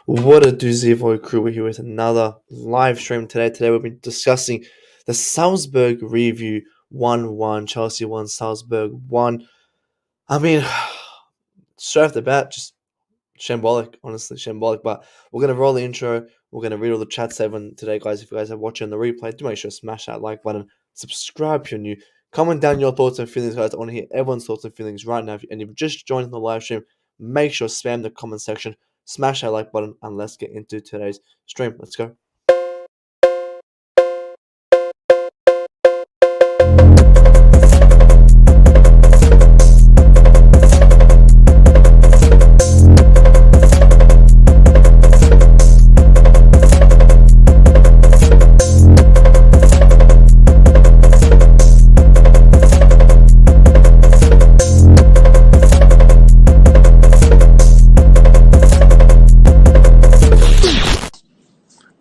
What a doozy boy crew. We're here with another live stream today. Today we'll be discussing the Salzburg review 1-1. Chelsea 1, Salzburg 1. I mean, straight off the bat, just shambolic, honestly, shambolic. But we're going to roll the intro. We're going to read all the chat saving today, guys. If you guys are watching the replay, do make sure to smash that like button. Subscribe if you're new. Comment down your thoughts and feelings, guys. I want to hear everyone's thoughts and feelings right now. And if you've just joined the live stream, make sure to spam the comment section, smash that like button, and let's get into today's stream. Let's go.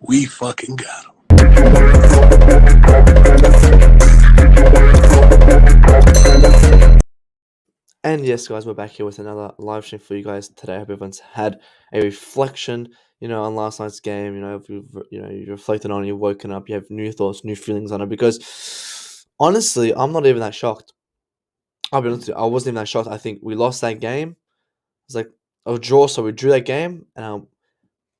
We fucking got him. And yes, guys, we're back here with another live stream for you guys today. I hope everyone's had a reflection, on last night's game. If you reflected on it, you've woken up, you have new thoughts, new feelings on it. Because honestly, I'm not even that shocked. I'll be honest with you, I wasn't even that shocked. I think we lost that game. It's like a draw, so we drew that game, and I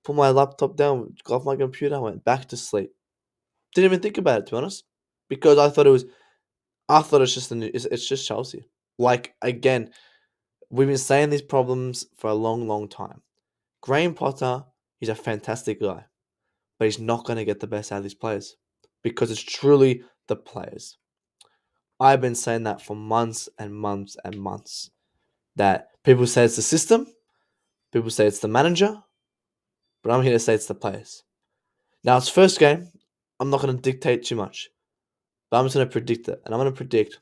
put my laptop down, got off my computer, and went back to sleep. Didn't even think about it, to be honest, because I thought it's just it's just Chelsea. Like again, we've been saying these problems for a long, long time. Graham Potter, he's a fantastic guy, but he's not going to get the best out of these players because it's truly the players. I've been saying that for months and months and months. That people say it's the system, people say it's the manager, but I'm here to say it's the players. Now it's first game. I'm not going to dictate too much, but I'm just going to predict it, and I'm going to predict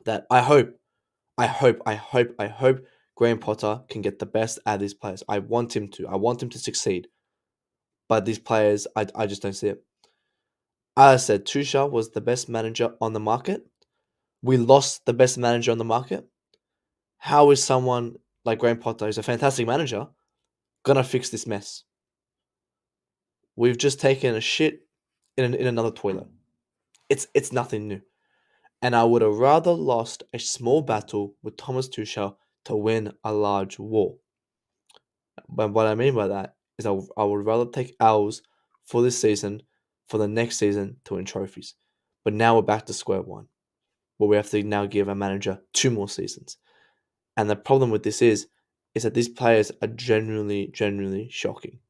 that I hope Graham Potter can get the best out of these players. I want him to. I want him to succeed. But these players, I just don't see it. As I said, Tuchel was the best manager on the market. We lost the best manager on the market. How is someone like Graham Potter, who's a fantastic manager, gonna fix this mess? We've just taken a shit in another toilet. It's nothing new. And I would have rather lost a small battle with Thomas Tuchel to win a large war. But what I mean by that is I would rather take L's for this season, for the next season to win trophies. But now we're back to square one, where we have to now give our manager 2 more seasons. And the problem with this is that these players are genuinely shocking.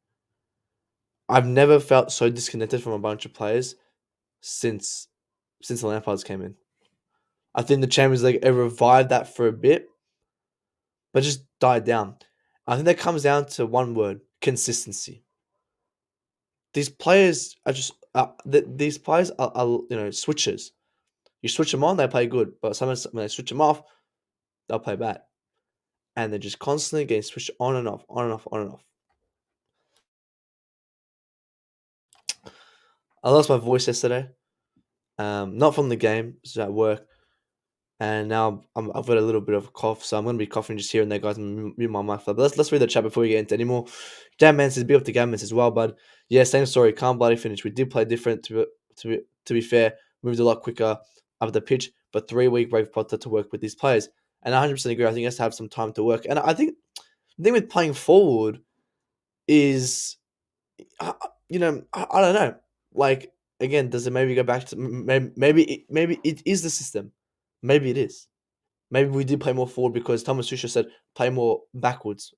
I've never felt so disconnected from a bunch of players since the Lampards came in. I think the Champions League revived that for a bit, but just died down. I think that comes down to one word: consistency. These players are just these players are switchers. You switch them on, they play good, but sometimes when they switch them off, they'll play bad, and they're just constantly getting switched on and off, on and off, on and off. I lost my voice yesterday, not from the game, it's at work, and now I've got a little bit of a cough, so I'm going to be coughing just here and there, guys. I'm mute my mic. But let's read the chat before we get into any more. Jamman says, "Be up to Gammons as well, bud." Yeah, same story. Calm bloody finish. We did play different. To be fair, moved a lot quicker up the pitch, but 3-week break Potter to work with these players, and I 100% agree. I think he has to have some time to work, and I think the thing with playing forward is, I don't know. Like again, does it maybe go back to maybe it is the system, maybe it is. Maybe we did play more forward because Thomas Tuchel said play more backwards,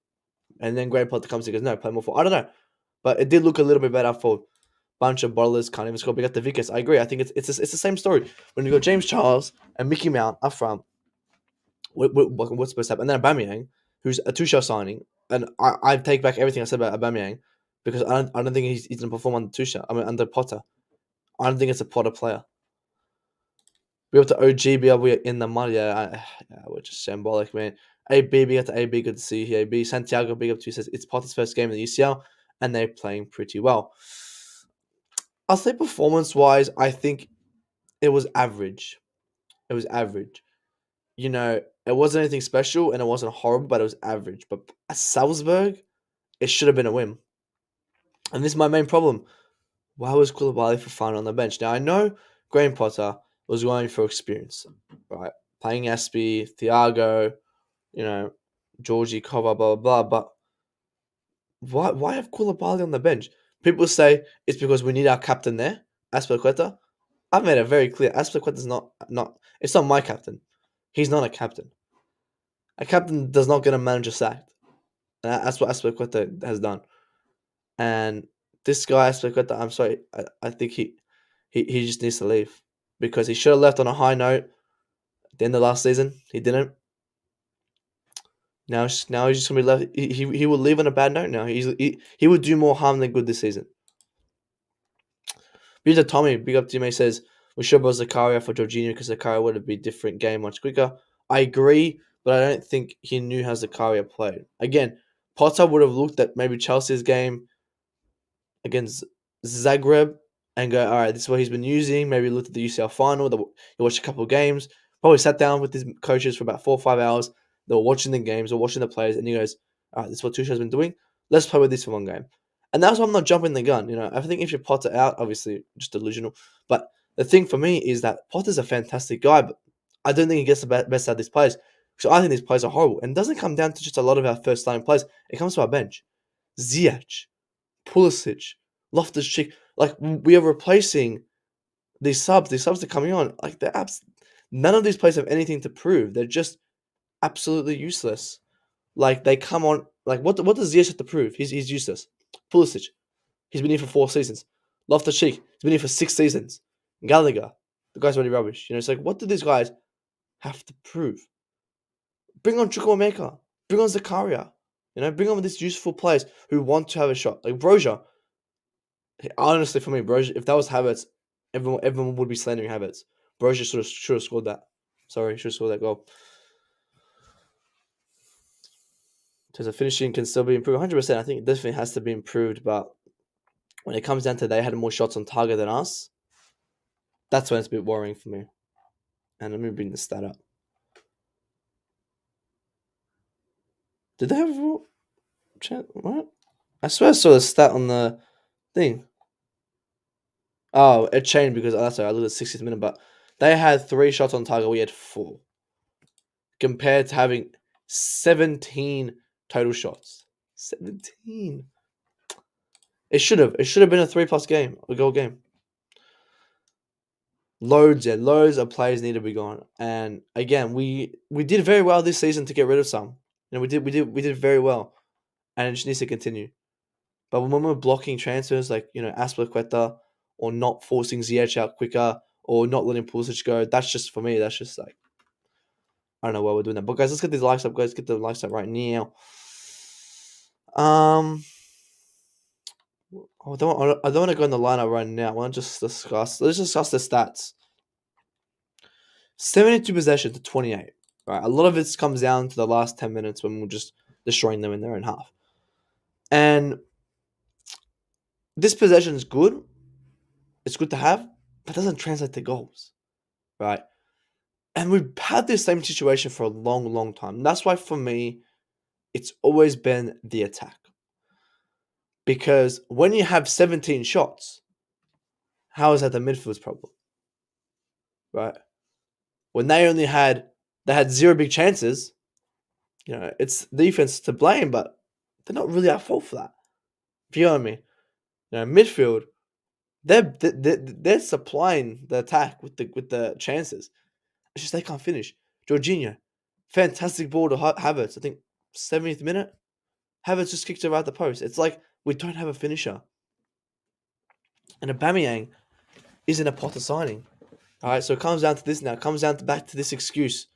and then Graham Potter comes and goes, no, play more forward. I don't know, but it did look a little bit better for bunch of bottlers can't even score. We got the Vickers. I agree. I think it's the same story when you got James Charles and Mickey Mount up front. What's supposed to happen? And then Aubameyang, who's a Tuchel signing, and I take back everything I said about Aubameyang because I don't think he's going to perform under Tuchel. I mean under Potter. I don't think it's a Potter player. We have to OG be able in the mud. Yeah, we're just shambolic, man. AB, big up to AB. Good to see you here. AB Santiago, big up to you. Says it's Potter's first game in the UCL, and they're playing pretty well. I'll say performance-wise, I think it was average. It was average. It wasn't anything special, and it wasn't horrible, but it was average. But at Salzburg, it should have been a win. And this is my main problem. Why was Koulibaly for fun on the bench? Now I know Graham Potter was going for experience, right? Playing Azpi, Thiago, you know, Georgie, Kova, blah blah blah. But why have Koulibaly on the bench? People say it's because we need our captain there, Azpilicueta. I've made it very clear. Azpilicueta's not. It's not my captain. He's not a captain. A captain does not get a manager sacked. And that's what Azpilicueta has done. And this guy Azpilicueta, I'm sorry, I think he just needs to leave because he should have left on a high note at the end of last season. He didn't. Now he's just gonna be left. He will leave on a bad note. Now he would do more harm than good this season. Peter Tommy, big up to you, mate, says we should have brought Zakaria for Jorginho because Zakaria would have been a different game much quicker. I agree, but I don't think he knew how Zakaria played. Again, Potter would have looked at maybe Chelsea's game against Zagreb and go, all right, this is what he's been using. Maybe looked at the UCL final. He watched a couple of games. Probably sat down with his coaches for about 4 or 5 hours. They were watching the games or watching the players, and he goes, all right, this is what Tuchel's been doing. Let's play with this for one game. And that's why I'm not jumping the gun. I think if you Potter out, obviously just delusional. But the thing for me is that Potter's a fantastic guy, but I don't think he gets the best out of these players. So I think these players are horrible. And it doesn't come down to just a lot of our first starting players. It comes to our bench. Ziyech, Pulisic, Loftus-Cheek. Like, we are replacing these subs. These subs are coming on. Like, none of these players have anything to prove. They're just absolutely useless. Like, they come on. Like, what does Ziyech have to prove? He's useless. Pulisic, he's been here for 4 seasons. Loftus-Cheek, he's been here for 6 seasons. Gallagher, the guy's really rubbish. It's like, what do these guys have to prove? Bring on Chukwuemeka. Bring on Zakaria. Bring on these useful players who want to have a shot. Like Broja. Honestly, for me, Broja, if that was Havertz, everyone would be slandering Havertz. Broja should have scored that. Sorry, should have scored that goal. In terms of finishing, can still be improved. 100%. I think it definitely has to be improved. But when it comes down to they had more shots on target than us, that's when it's a bit worrying for me. And let me bring the stat up. Did they have what? I swear I saw the stat on the thing. Oh, it changed because that's right. I looked at 60th minute, but they had 3 shots on target. We had 4, compared to having 17 total shots. 17. It should have been a 3+ game, a goal game. Loads of players need to be gone. And again, we did very well this season to get rid of some. We did very well, and it just needs to continue. But when we're blocking transfers like Azpilicueta, or not forcing Ziyech out quicker, or not letting Pulisic go, that's just, for me, that's just like, I don't know why we're doing that. But guys, let's get these likes up, guys. Get the likes up right now. I don't want to go in the lineup right now. I want to just discuss. Let's discuss the stats. 72 possessions to 28. Right, a lot of it comes down to the last 10 minutes when we're just destroying them in their own half. And this possession is good. It's good to have, but doesn't translate to goals, right? And we've had this same situation for a long, long time. And that's why, for me, it's always been the attack. Because when you have 17 shots, how is that the midfield's problem? Right? When they had 0 big chances, it's defense to blame, but they're not really at fault for that. If you know what I mean? Midfield, they're supplying the attack with the chances. It's just they can't finish. Jorginho, fantastic ball to Havertz. I think 70th minute, Havertz just kicked it right at the post. It's like we don't have a finisher. And Aubameyang isn't a Potter signing. All right, so it comes down to this now. It comes down back to this excuse.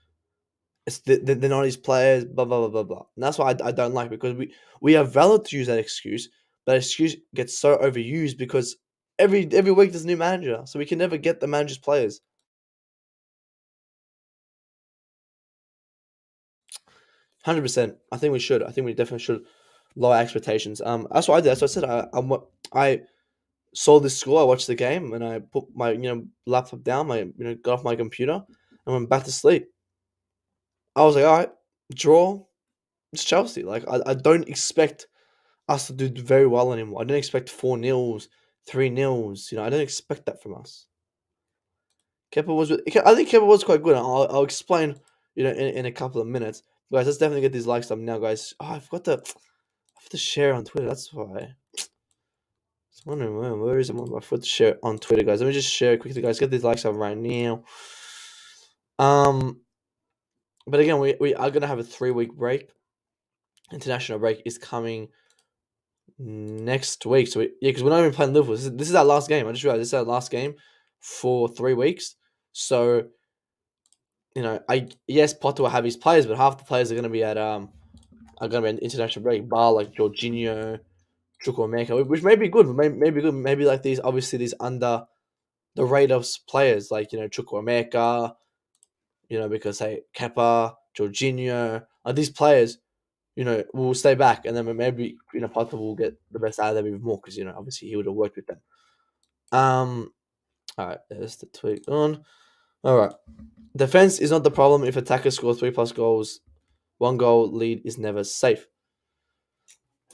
They're not his players, blah, blah, blah, blah, blah. And that's why I don't like, because we are valid to use that excuse, but that excuse gets so overused because every week there's a new manager, so we can never get the manager's players. 100%. I think we should. I think we definitely should lower expectations. That's what I did. That's what I said. I saw this score. I watched the game, and I put my laptop down. Got off my computer and went back to sleep. I was like, all right, draw. It's Chelsea. Like I don't expect us to do very well anymore. I don't expect 4 nils, 3 nils. I don't expect that from us. Kepa was. I think Kepa was quite good. I'll explain. In a couple of minutes, guys. Let's definitely get these likes up now, guys. Oh, I forgot to share on Twitter. That's why. I was wondering where is it? I forgot to share on Twitter, guys. Let me just share quickly, guys. Get these likes up right now. But again, we are gonna have a 3-week break. International break is coming next week. So because we're not even playing Liverpool. This is our last game. I just realized this is our last game for 3 weeks. So yes, Potter will have his players, but half the players are gonna be at an international break. Bar like Jorginho, Chukwuemeka, which may be good. May be good. Maybe like these under the radar players like Chukwuemeka. Because Kepa, Jorginho, these players will stay back, and then maybe Potter will get the best out of them even more because obviously he would have worked with them. All right, there's the tweet on. All right, defense is not the problem if attackers score 3+ goals. 1 goal lead is never safe.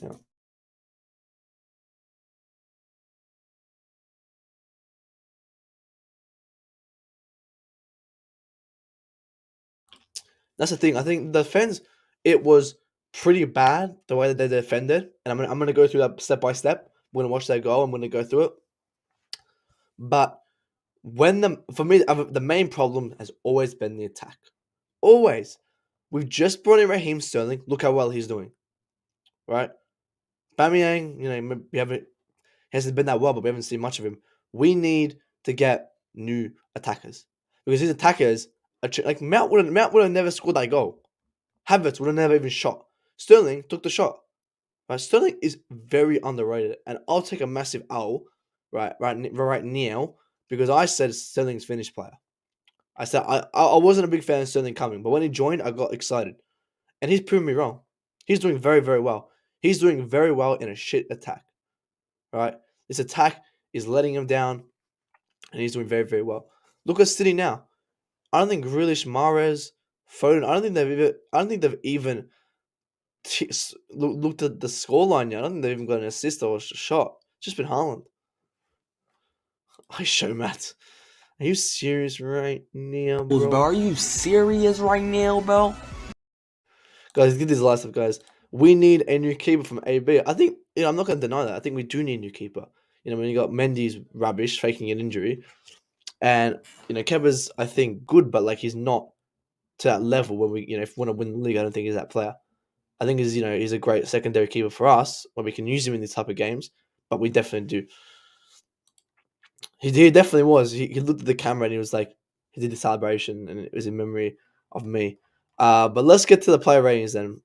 Yeah. That's the thing. I think the defense, it was pretty bad the way that they defended, and I'm gonna go through that step by step. We're gonna watch that goal. I'm gonna go through it, but for me, the main problem has always been the attack. Always. We've just brought in Raheem Sterling. Look how well he's doing. Right? Bamiyang, he hasn't been that well, but we haven't seen much of him. We need to get new attackers. Because these attackers, like Mount would have never scored that goal. Havertz would have never even shot. Sterling took the shot. Right? Sterling is very underrated. And I'll take a massive L right now because I said Sterling's finished player. I said I wasn't a big fan of Sterling coming, but when he joined, I got excited. And he's proven me wrong. He's doing very, very well. He's doing very well in a shit attack. Right? This attack is letting him down, and he's doing very, very well. Look at City now. I don't think Grealish, Mahrez, Foden. I don't think they've even looked at the scoreline yet. I don't think they've even got an assist or a shot. It's just been Haaland. I show Matt. Are you serious right now, bro? Are you serious right now, bro? Guys, get these last up, guys. We need a new keeper from AB. I think, I'm not going to deny that. I think we do need a new keeper. When you got Mendy's rubbish, faking an injury. And, Kepa's, I think, good, but, like, he's not to that level where we, if we want to win the league, I don't think he's that player. I think he's a great secondary keeper for us, where we can use him in these type of games, but we definitely do. He definitely was. He looked at the camera and he was like, he did the celebration, and it was in memory of me. But let's get to the player ratings then.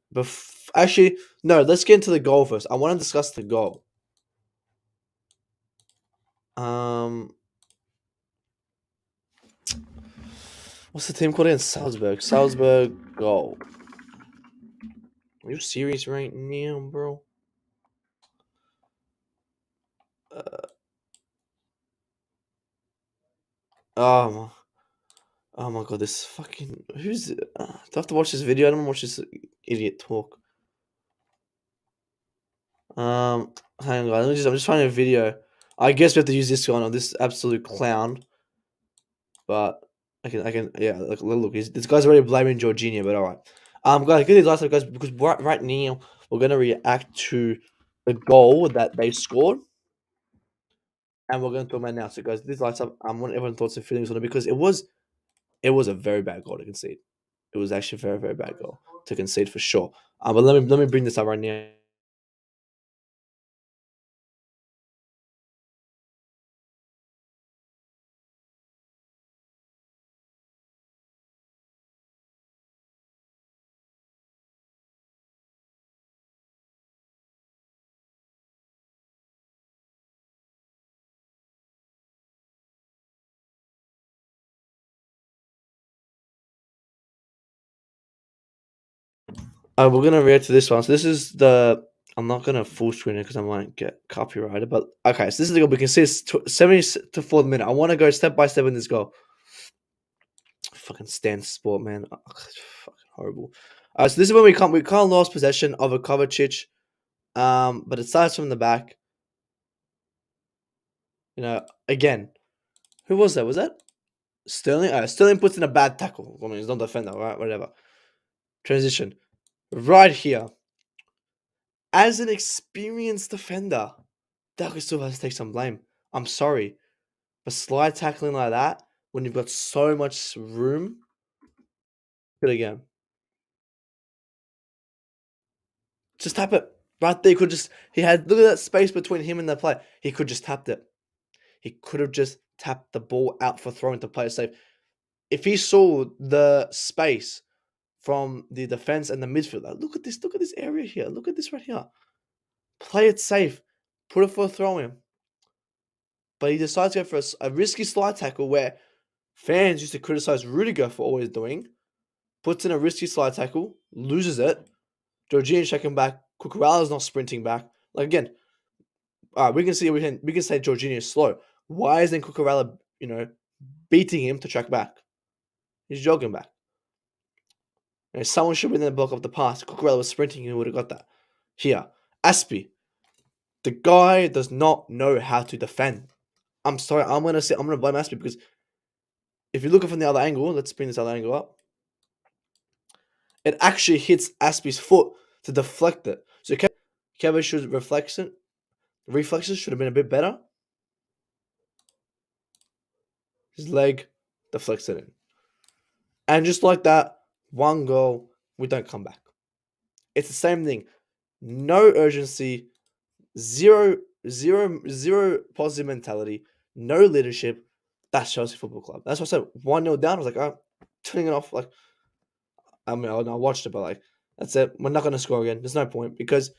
Actually, no, let's get into the goal first. I want to discuss the goal. What's the team called again? Salzburg. Salzburg goal. Are you serious right now, bro? Oh my god, this fucking who's? Do I have to watch this video? I don't want to watch this idiot talk. Hang on, guys. I'm just finding a video. I guess we have to use this one on this absolute clown. But I can, yeah. Look, this guy's already blaming Jorginho, but all right. Guys, get these last up, guys, because right now we're gonna react to the goal that they scored, and we're gonna talk about it now. So, guys, these lights up. I want everyone's thoughts and feelings on it because it was a very bad goal to concede. It was actually a very, very bad goal to concede for sure. But let me bring this up right now. We're gonna react to this one. So this is the. I'm not gonna full screen it because I might get copyrighted. But okay, so this is the goal. We can see it's 70 to 4th minute. I want to go step by step in this goal. Fucking stand sport, man. Fucking horrible. So this is when we can't lost possession of a Kovacic. But it starts from the back. Again, who was that? Was that Sterling? Sterling puts in a bad tackle. I mean, he's not a defender, right? Whatever. Transition. Right here. As an experienced defender, Dago still has to take some blame. I'm sorry. But slide tackling like that, when you've got so much room, do it again. Just tap it. Right there, look at that space between him and the play. He could just tapped it. He could have just tapped the ball out for throwing to play it safe. If he saw the space from the defense and the midfield, look at this area here. Look at this right here. Play it safe. Put it for a throw in. But he decides to go for a risky slide tackle where fans used to criticize Rudiger for always doing. Puts in a risky slide tackle, loses it. Jorginho's checking back. Cucurella's not sprinting back. Again, we can say Jorginho is slow. Why isn't Cucurella, beating him to track back? He's jogging back. Someone should be in the block of the pass. Cucurella was sprinting, he would have got that. Here, Azpi. The guy does not know how to defend. I'm sorry, I'm gonna blame Azpi because if you're looking from the other angle, let's bring this other angle up. It actually hits Azpi's foot to deflect it. So Kevin should reflexes should have been a bit better. His leg deflects it in. And just like that, one goal, we don't come back. It's the same thing. No urgency, zero positive mentality, no leadership. That's Chelsea Football Club. That's what I said. 1-0 down. I was like, oh, turning it off. I watched it, but that's it. We're not going to score again. There's no point because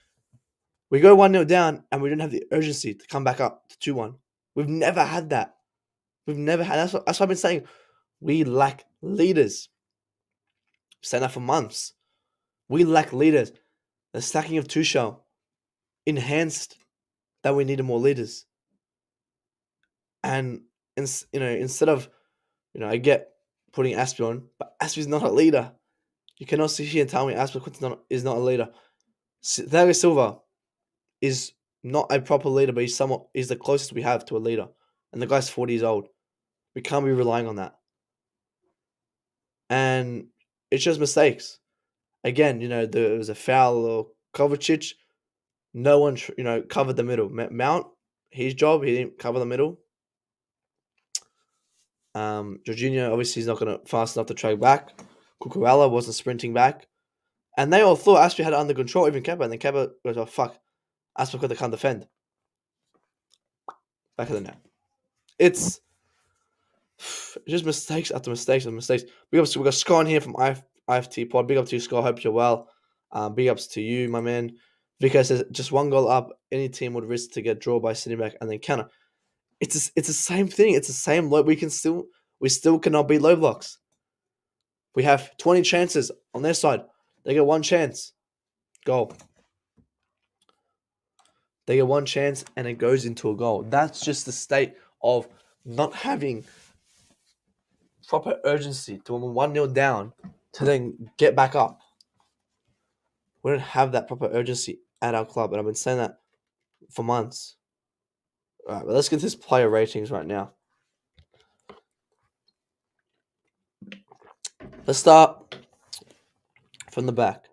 we go 1-0 down and we don't have the urgency to come back up to 2-1. We've never had that. That's what I've been saying. We lack leaders. I've saying that for months. We lack leaders. The sacking of Tuchel enhanced that we needed more leaders. And instead of, I get putting Azpi on, but Azpi's not a leader. You cannot sit here and tell me Azpi is not a leader. Thiago Silva is not a proper leader, but he's the closest we have to a leader. And the guy's 40 years old. We can't be relying on that. And it's just mistakes. Again, there was a foul or Kovacic. No one, covered the middle. Mount, his job, he didn't cover the middle. Jorginho, obviously, he's not going to fast enough to track back. Cucurella wasn't sprinting back. And they all thought Azpi had it under control, even Kepa. And then Kepa goes, oh, fuck. Azpi can't defend. Back of the net. It's just mistakes after mistakes after mistakes. We got Scott here from IFT Pod. Big up to you, Scott. Hope you're well. Big ups to you, my man. Vico says, just one goal up, any team would risk to get draw by sitting back and then counter. It's the same thing. It's the same low. We still cannot beat low blocks. We have 20 chances on their side. They get one chance. Goal. They get one chance and it goes into a goal. That's just the state of not having proper urgency to 1-0 down to then get back up. We don't have that proper urgency at our club, and I've been saying that for months. All right, but let's get to this player ratings right now. Let's start from the back.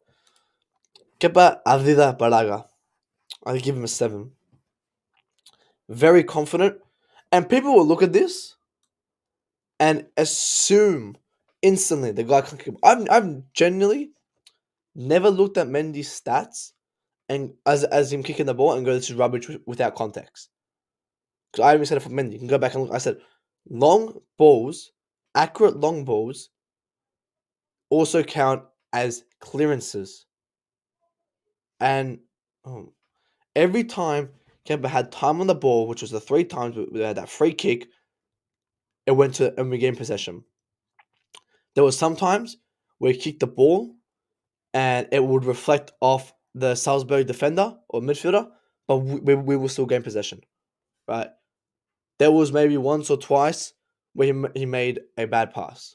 Kepa Arrizabalaga. I'll give him a 7. Very confident. And people will look at this and assume instantly the guy can't kick. I've genuinely never looked at Mendy's stats and as him kicking the ball and go, this is rubbish without context. Because I even said it for Mendy. You can go back and look. I said, long balls, accurate long balls, also count as clearances. And every time Kemba had time on the ball, which was the 3 times we had that free kick, it went to and we gained possession. There was sometimes where he kicked the ball and it would reflect off the Salzburg defender or midfielder, but we will still gain possession, right? There was maybe once or twice where he made a bad pass.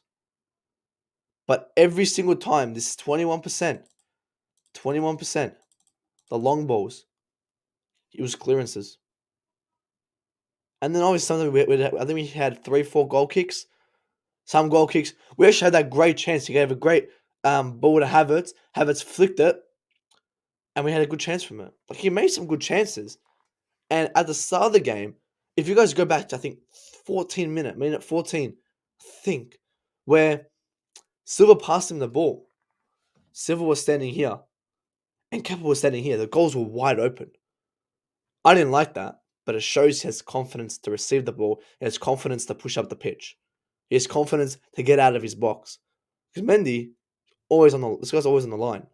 But every single time, this is 21%. 21%. The long balls. It was clearances. And then obviously something I think we had 3-4 goal kicks. Some goal kicks. We actually had that great chance. He gave a great ball to Havertz. Havertz flicked it, and we had a good chance from it. Like, he made some good chances. And at the start of the game, if you guys go back to, I think, minute 14, I think, where Silva passed him the ball. Silva was standing here, and Kepa was standing here. The goals were wide open. I didn't like that, but it shows he has confidence to receive the ball. He has confidence to push up the pitch. He has confidence to get out of his box. Because Mendy, this guy's always on the line.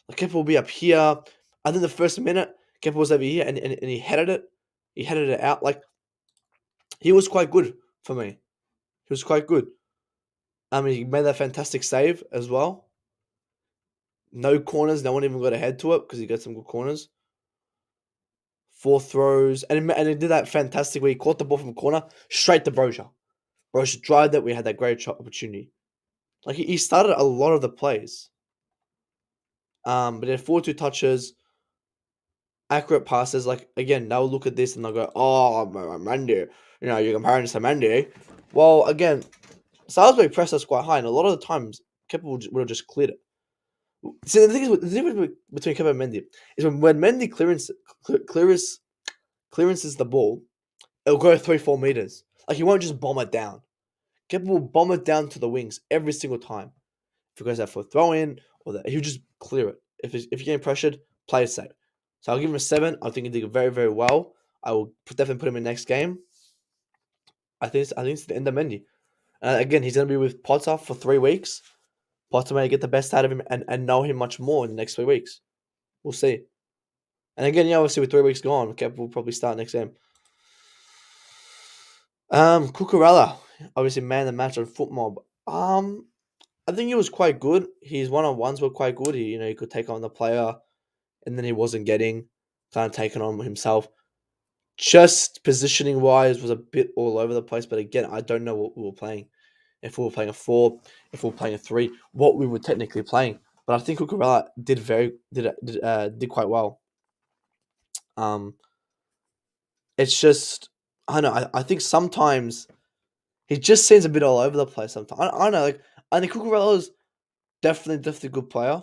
Like, Kepa will be up here. I think the first minute, Kepa was over here, and he headed it. He headed it out. Like, he was quite good for me. He was quite good. I mean, he made that fantastic save as well. No corners. No one even got a head to it because he got some good corners. 4 throws. And he did that fantastic where he caught the ball from a corner straight to Broja. Broja drive that. We had that great shot opportunity. Like, he started a lot of the plays. But he had 42 touches, accurate passes. Like, again, they'll look at this and they'll go, oh, Mendy. You know, you're comparing to Mendy. Well, again, Salzburg pressed us quite high, and a lot of the times, Kepa would have just cleared it. See, the thing is, the difference between Kepa and Mendy is when Mendy clearances the ball, it'll go 3-4 meters. Like, he won't just bomb it down. Kepa will bomb it down to the wings every single time. If it goes out for a throw in, or that, he'll just clear it. If you're getting pressured, play it safe. So I'll give him a 7. I think he did very, very well. I will definitely put him in next game. I think it's the end of Mendy. Again, he's going to be with Potter for 3 weeks. Potter may get the best out of him and know him much more in the next 3 weeks. We'll see. And again, yeah, obviously with 3 weeks gone, Kepa will probably start next game. Cucurella, obviously man of the match on FootMob. I think he was quite good. His one-on-ones were quite good. He could take on the player, and then he wasn't getting kind of taken on himself. Just positioning wise was a bit all over the place. But again, I don't know what we were playing. If we were playing a 4, if we were playing a 3, what we were technically playing. But I think Cucurella did quite well. It's just, I don't know. I think sometimes he just seems a bit all over the place. Sometimes I don't know. Like, I think Cucurella's definitely a good player.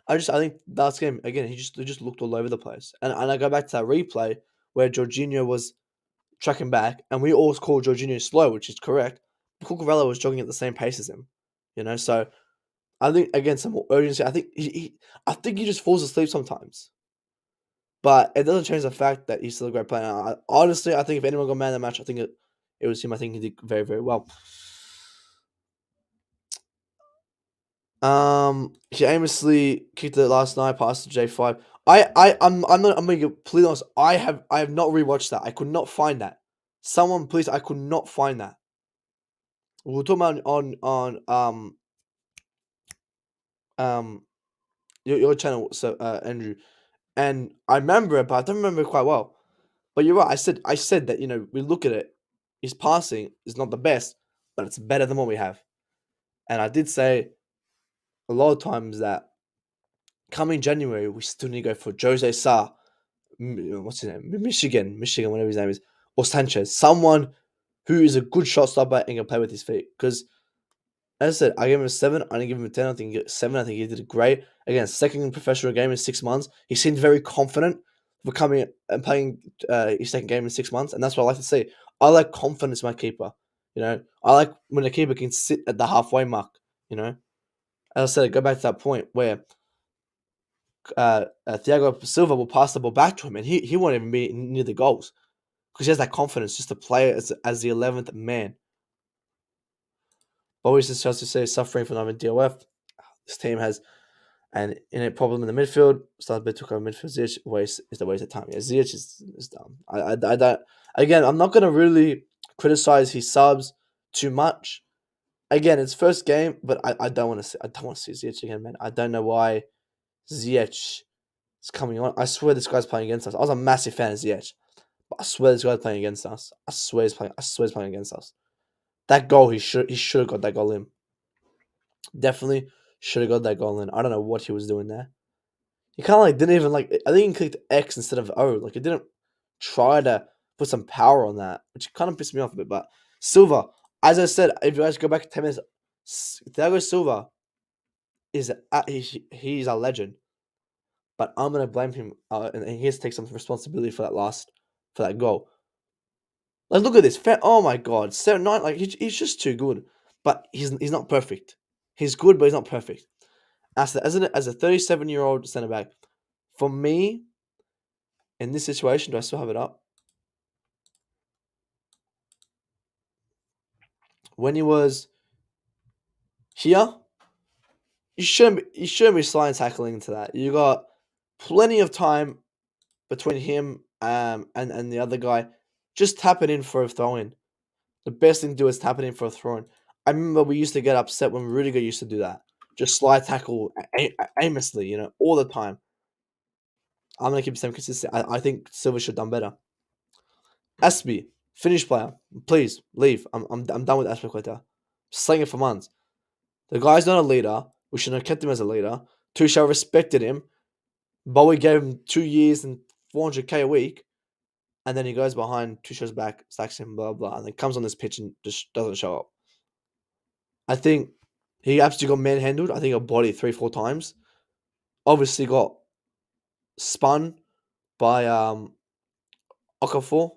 I think last game again he just looked all over the place. And I go back to that replay where Jorginho was tracking back, and we always call Jorginho slow, which is correct. Cucurella was jogging at the same pace as him, So I think again some more urgency. I think he just falls asleep sometimes, but it doesn't change the fact that he's still a great player. Honestly, I think if anyone got man of the match, I think it was him. I think he did very, very well. He aimlessly kicked it last night past the J5. I'm gonna be completely honest. I have not rewatched that. I could not find that. Someone please, I could not find that. We were talking about on your channel, so Andrew, and I remember it, but I don't remember it quite well. But you're right. I said that we look at it. His passing is not the best, but it's better than what we have. And I did say a lot of times that coming January, we still need to go for Jose Sa, what's his name? Michigan, whatever his name is, or Sanchez. Someone who is a good shot stopper and can play with his feet. Because, as I said, I gave him a 7. I didn't give him a 10. I think 7. I think he did great. Again, second professional game in 6 months. He seemed very confident for coming and playing his second game in 6 months. And that's what I like to see. I like confidence in my keeper. I like when a keeper can sit at the halfway mark. As I said, go back to that point where Thiago Silva will pass the ball back to him, and he won't even be near the goals because he has that confidence just to play as the 11th man. Always just to say suffering from having DOF. This team has an innate problem in the midfield. Salzburg took over midfield. Ziyech is the waste of time. Yeah, Ziyech is dumb. I don't. Again, I'm not gonna really criticize his subs too much. Again, it's first game, but I don't want to see Ziyech again, man. I don't know why Ziyech is coming on. I swear this guy's playing against us. I was a massive fan of Ziyech, but I swear this guy's playing against us. I swear he's playing against us. That goal, he should have got that goal in. Definitely should have got that goal in. I don't know what he was doing there. He kind of like didn't even like. I think he clicked X instead of O. Like, it didn't try to put some power on that, which kind of pissed me off a bit. But Silva, as I said, if you guys go back 10 minutes, Thiago Silva he's a legend. But I'm gonna blame him, and he has to take some responsibility for that goal. Like, look at this. Oh my god, 7-9. Like, he's just too good, but he's not perfect. He's good, but he's not perfect. As a 37-year-old centre back, for me in this situation, do I still have it up? When he was here, you shouldn't be sliding tackling into that. You got plenty of time between him and the other guy. Just tap it in for a throw in. The best thing to do is tap it in for a throw in. I remember we used to get upset when Rudiger used to do that. Just slide tackle aimlessly, all the time. I'm gonna keep the same consistent. I think Silva should have done better. Azpi, Finnish player, please leave. I'm done with Azpilicueta. Slaying it for months. The guy's not a leader. We should have kept him as a leader. Tuchel respected him. Bowie gave him 2 years and 400k a week, and then he goes behind Tuchel's back, sacks him, blah blah, and then comes on this pitch and just doesn't show up. I think he absolutely got manhandled. I think he got bodied 3-4 times. Obviously got spun by Okafor.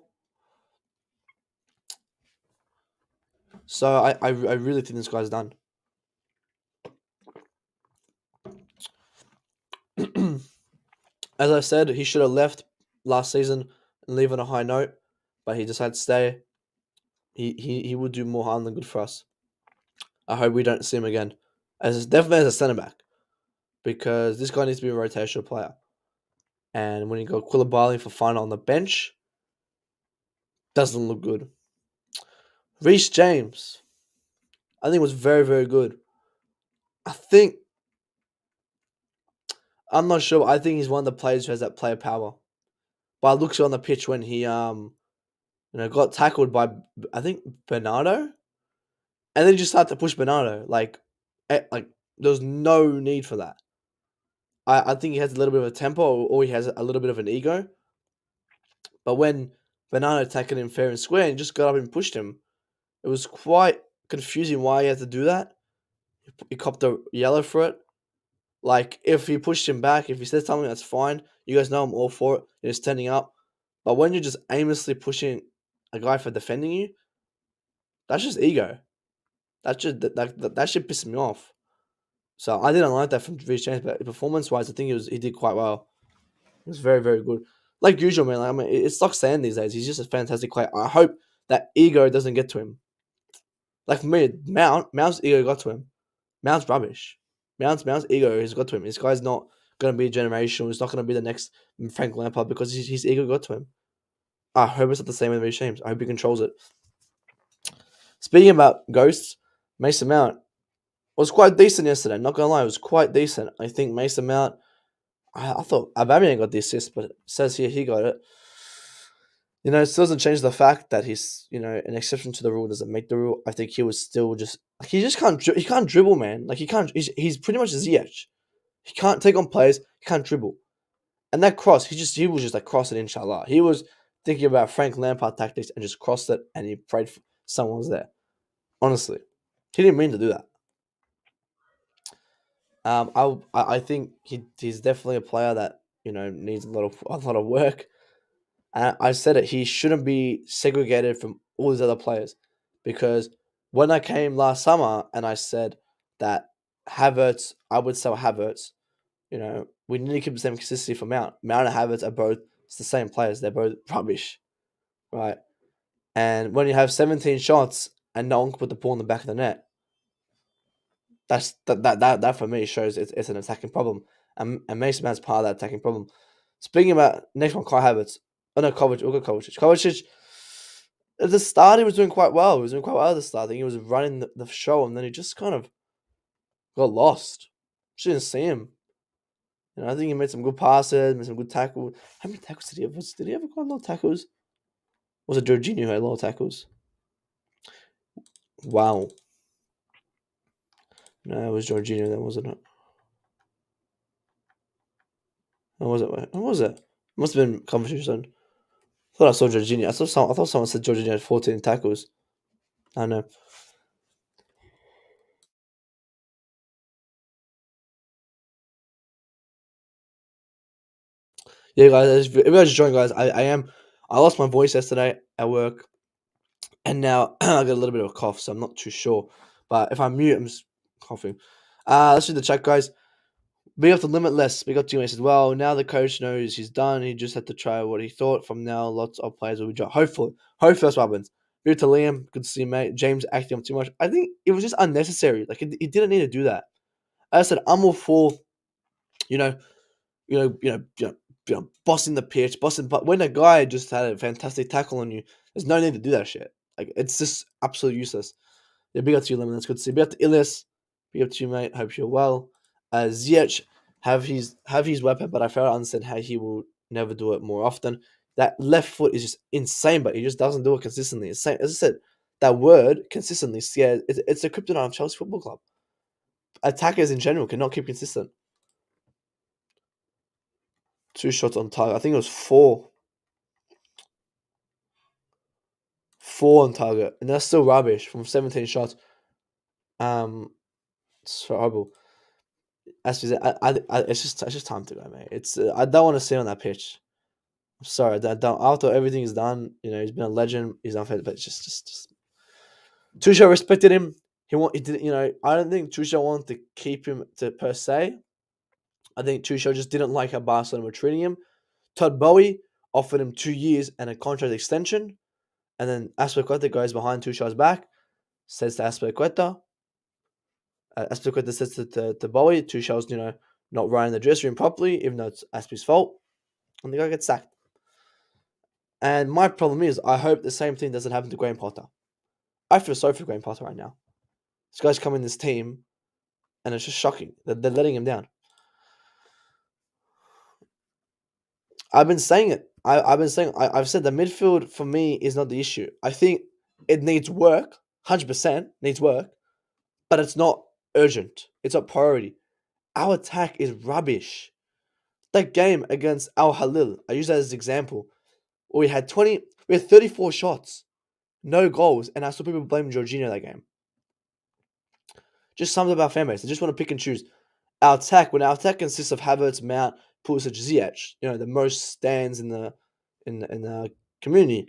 So I really think this guy's done. As I said, he should have left last season and leave on a high note, but he decided to stay. He would do more harm than good for us. I hope we don't see him again. Definitely as a centre back, because this guy needs to be a rotational player. And when you got Koulibaly for final on the bench, doesn't look good. Reece James, I think was very, very good. I'm not sure. I think he's one of the players who has that player power. But I looked on the pitch when he got tackled by, I think, Bernardo, and then he just started to push Bernardo. Like there was no need for that. I think he has a little bit of a temper, or he has a little bit of an ego. But when Bernardo tackled him fair and square and just got up and pushed him, it was quite confusing why he had to do that. He copped a yellow for it. Like, if he pushed him back, if he said something, that's fine. You guys know I'm all for it. You're standing up. But when you're just aimlessly pushing a guy for defending you, that's just ego. That should piss me off. So I didn't like that from Reece James, but performance-wise, I think he did quite well. It was very, very good. Like usual, man. Like, I mean, it sucks saying these days. He's just a fantastic player. I hope that ego doesn't get to him. Like, for me, Mount's ego got to him. Mount's rubbish. Mount's ego has got to him. This guy's not going to be generational. He's not going to be the next Frank Lampard because his ego got to him. I hope it's not the same with Reece James. I hope he controls it. Speaking about ghosts, Mason Mount was quite decent yesterday. Not going to lie, it was quite decent. I think Mason Mount, I thought Aubameyang got the assist, but it says here he got it. It still doesn't change the fact that he's, an exception to the rule doesn't make the rule. I think he was still just, like, he just can't, he can't dribble, man. Like, he's pretty much a Ziyech. He can't take on players, he can't dribble. And that cross, he was just like crossing, inshallah. He was thinking about Frank Lampard tactics and just crossed it, and he prayed for someone was there. Honestly, he didn't mean to do that. I think he's definitely a player that needs a lot of work. I said it. He shouldn't be segregated from all these other players, because when I came last summer and I said that Havertz, I would sell Havertz. We need to keep the same consistency for Mount. Mount and Havertz are both the same players. They're both rubbish, right? And when you have 17 shots and no one can put the ball in the back of the net, that for me shows it's an attacking problem. And Mason Mount's part of that attacking problem. Speaking about next one, Kai Havertz. Oh no, Kovacic. We'll go Kovacic. Kovacic, at the start, he was doing quite well. He was doing quite well at the start. I think he was running the show, and then he just kind of got lost. Just didn't see him. I think he made some good passes, made some good tackles. How many tackles did he have? Did he ever got a lot of tackles? Or was it Jorginho who had a lot of tackles? Wow. No, it was Jorginho then, wasn't it? When was it? When was it? Must have been Coventry son. I thought I saw Jorginho. I thought someone said Jorginho had 14 tackles. I know. Yeah, guys. If you guys just joined, guys, I lost my voice yesterday at work, and now I got a little bit of a cough, so I'm not too sure. But if I'm mute, I'm just coughing. Let's do the chat, guys. Big up to Limitless. Big up to you as well. Now the coach knows he's done. He just had to try what he thought. From now, lots of players will be dropped. Hopefully that's what happens. Big up to Liam. Good to see you, mate. James acting up too much. I think it was just unnecessary. Like he didn't need to do that. As I said, I'm all for you know, bossing the pitch, bossing. But when a guy just had a fantastic tackle on you, there's no need to do that shit. Like it's just absolutely useless. Yeah, big up to you, Lemon. That's good to see. Big up to Ilyas. Big up to you, mate. Hope you're well. Ziyech have his weapon, but I fail to understand how he will never do it more often. That left foot is just insane, but he just doesn't do it consistently. It's same, as I said, that word consistently scares. It's a kryptonite of Chelsea Football Club. Attackers in general cannot keep consistent. 2 shots on target. I think it was four. Four on target, and that's still rubbish from 17 shots. It's horrible. It's just time to go, mate. I don't want to sit on that pitch. I'm sorry, I don't. After everything is done, he's been a legend. He's unfair, but it's just. Tuchel respected him. He didn't. I don't think Tuchel wanted to keep him to per se. I think Tuchel just didn't like how Barcelona were treating him. Todd Bowie offered him 2 years and a contract extension, and then Azpi goes behind Tuchel's back, says to Azpi Azpilicueta says to Bowie, Tuchel's, not running the dressing room properly, even though it's Aspi's fault, and the guy gets sacked. And my problem is, I hope the same thing doesn't happen to Graham Potter. I feel sorry for Graham Potter right now. This guy's come in this team, and it's just shocking. They're letting him down. I've been saying it. I've said the midfield for me is not the issue. I think it needs work, 100% needs work, but it's not urgent. It's not priority. Our attack is rubbish. That game against Al Halil, I use that as an example. We had 34 shots, no goals, and I saw people blame Jorginho that game. Just sums up our fan base. They just want to pick and choose. When our attack consists of Havertz, Mount, Pulisic, Ziyech, the most stands in the community.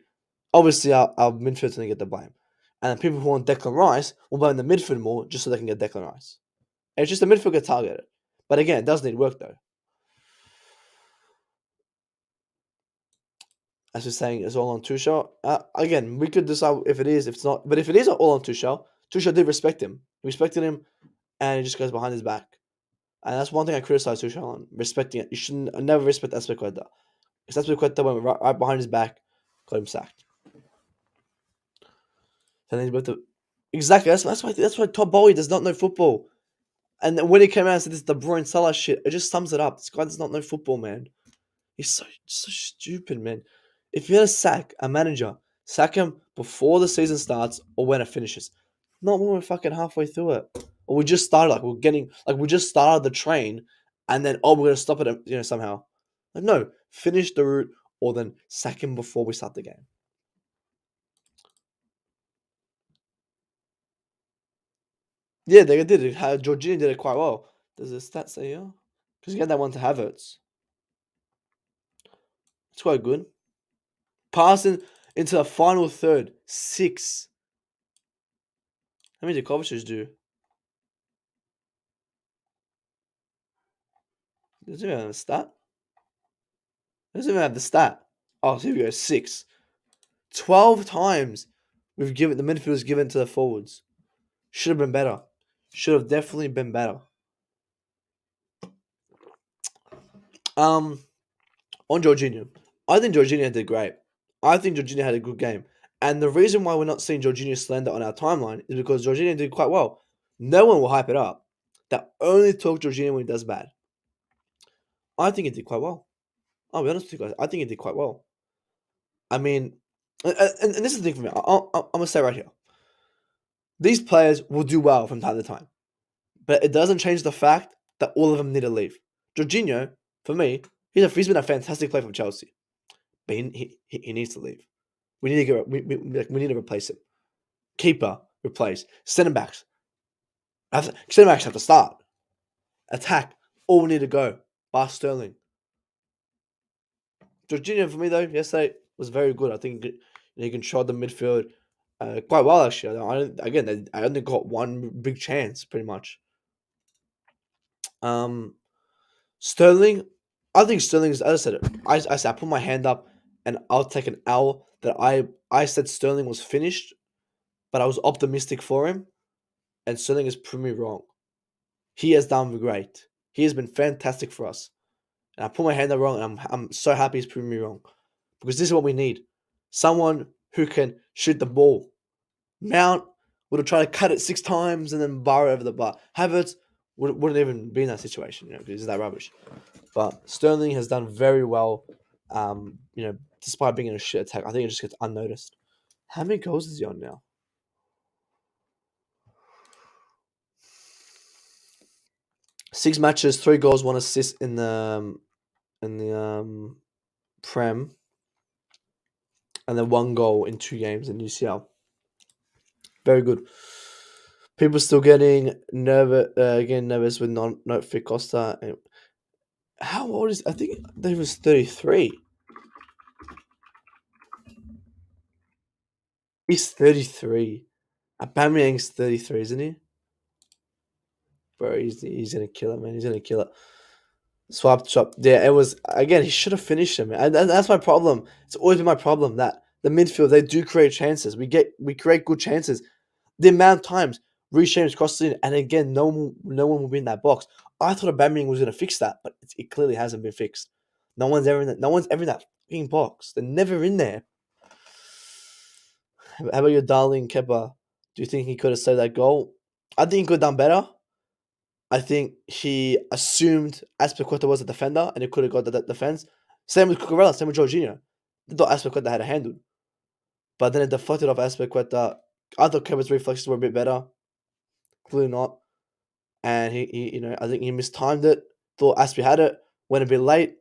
Obviously, our midfield's going to get the blame. And the people who want Declan Rice will blame the midfield more just so they can get Declan Rice. And it's just the midfield get targeted. But again, it does need work though. As we're saying, it's all on Tuchel. Again, we could decide if it is, if it's not. But if it is all on Tuchel did respect him. He respected him, and he just goes behind his back. And that's one thing I criticize Tuchel on, respecting it. You shouldn't never respect Azpilicueta. Because Azpilicueta went right behind his back, got him sacked. And then he's exactly, that's why Todd Bowie does not know football. And then when he came out and said this De Bruyne Salah shit, it just sums it up. This guy does not know football, man. He's so stupid, man. If you're gonna sack a manager, sack him before the season starts or when it finishes. Not when we're fucking halfway through it. Or we just started, we just started the train and then we're gonna stop it, somehow. Like no, finish the route or then sack him before we start the game. Yeah, they did it. Jorginho did it quite well. Does the stat say here? Because he had that one to Havertz. It's quite good. Passing into the final third, 6. How many did Kovacic do? Does it even have a stat? Doesn't even have the stat. Oh, so here we go, 6. 12 times the midfielders given to the forwards. Should have been better. Should have definitely been better. On Jorginho. I think Jorginho did great. I think Jorginho had a good game. And the reason why we're not seeing Jorginho slander on our timeline is because Jorginho did quite well. No one will hype it up. They only talk Jorginho when he does bad. I think he did quite well. I'll be honest with you guys. I think he did quite well. I mean, and this is the thing for me. I'm going to say right here. These players will do well from time to time. But it doesn't change the fact that all of them need to leave. Jorginho, for me, He's been a fantastic player for Chelsea, but he needs to leave. We need to we need to replace him. Keeper, replace. Centre backs. Centre backs have to start. Attack, all need to go. Bar Sterling. Jorginho for me though yesterday was very good. I think he controlled the midfield quite well actually. I only got one big chance pretty much. Sterling, I think Sterling is. As I said, I said I put my hand up and I'll take an L that I said Sterling was finished, but I was optimistic for him, and Sterling has proved me wrong. He has done great. He has been fantastic for us. And I put my hand up wrong, and I'm so happy he's proven me wrong. Because this is what we need. Someone who can shoot the ball. Mount would have tried to cut it 6 times and then bar it over the bar. Havertz wouldn't even be in that situation, because he's that rubbish. But Sterling has done very well, despite being in a shit attack. I think it just gets unnoticed. How many goals is he on now? 6 matches, 3 goals, 1 assist in the Prem, and then 1 goal in 2 games in UCL. Very good. People still getting nervous with not fit Costa. How old is? I think he was 33. He's 33. Aubameyang's 33, isn't he? Bro, he's gonna kill it, man. He's gonna kill it. Swap. Yeah, it was again. He should have finished him, and that's my problem. It's always been my problem that the midfield, they do create chances. We create good chances. The amount of times Reece James crosses in, and again, no one will be in that box. I thought Aubameyang was gonna fix that, but it clearly hasn't been fixed. No one's ever in that fucking box. They're never in there. How about your darling Kepa? Do you think he could have saved that goal? I think he could have done better. I think he assumed Azpi was a defender and he could have got that defense. Same with Cucurella, same with Jorginho. They thought Azpi had a handle. But then it deflected off Azpi. I thought Kepa's reflexes were a bit better. Clearly not. And he I think he mistimed it. Thought Azpi had it. Went a bit late.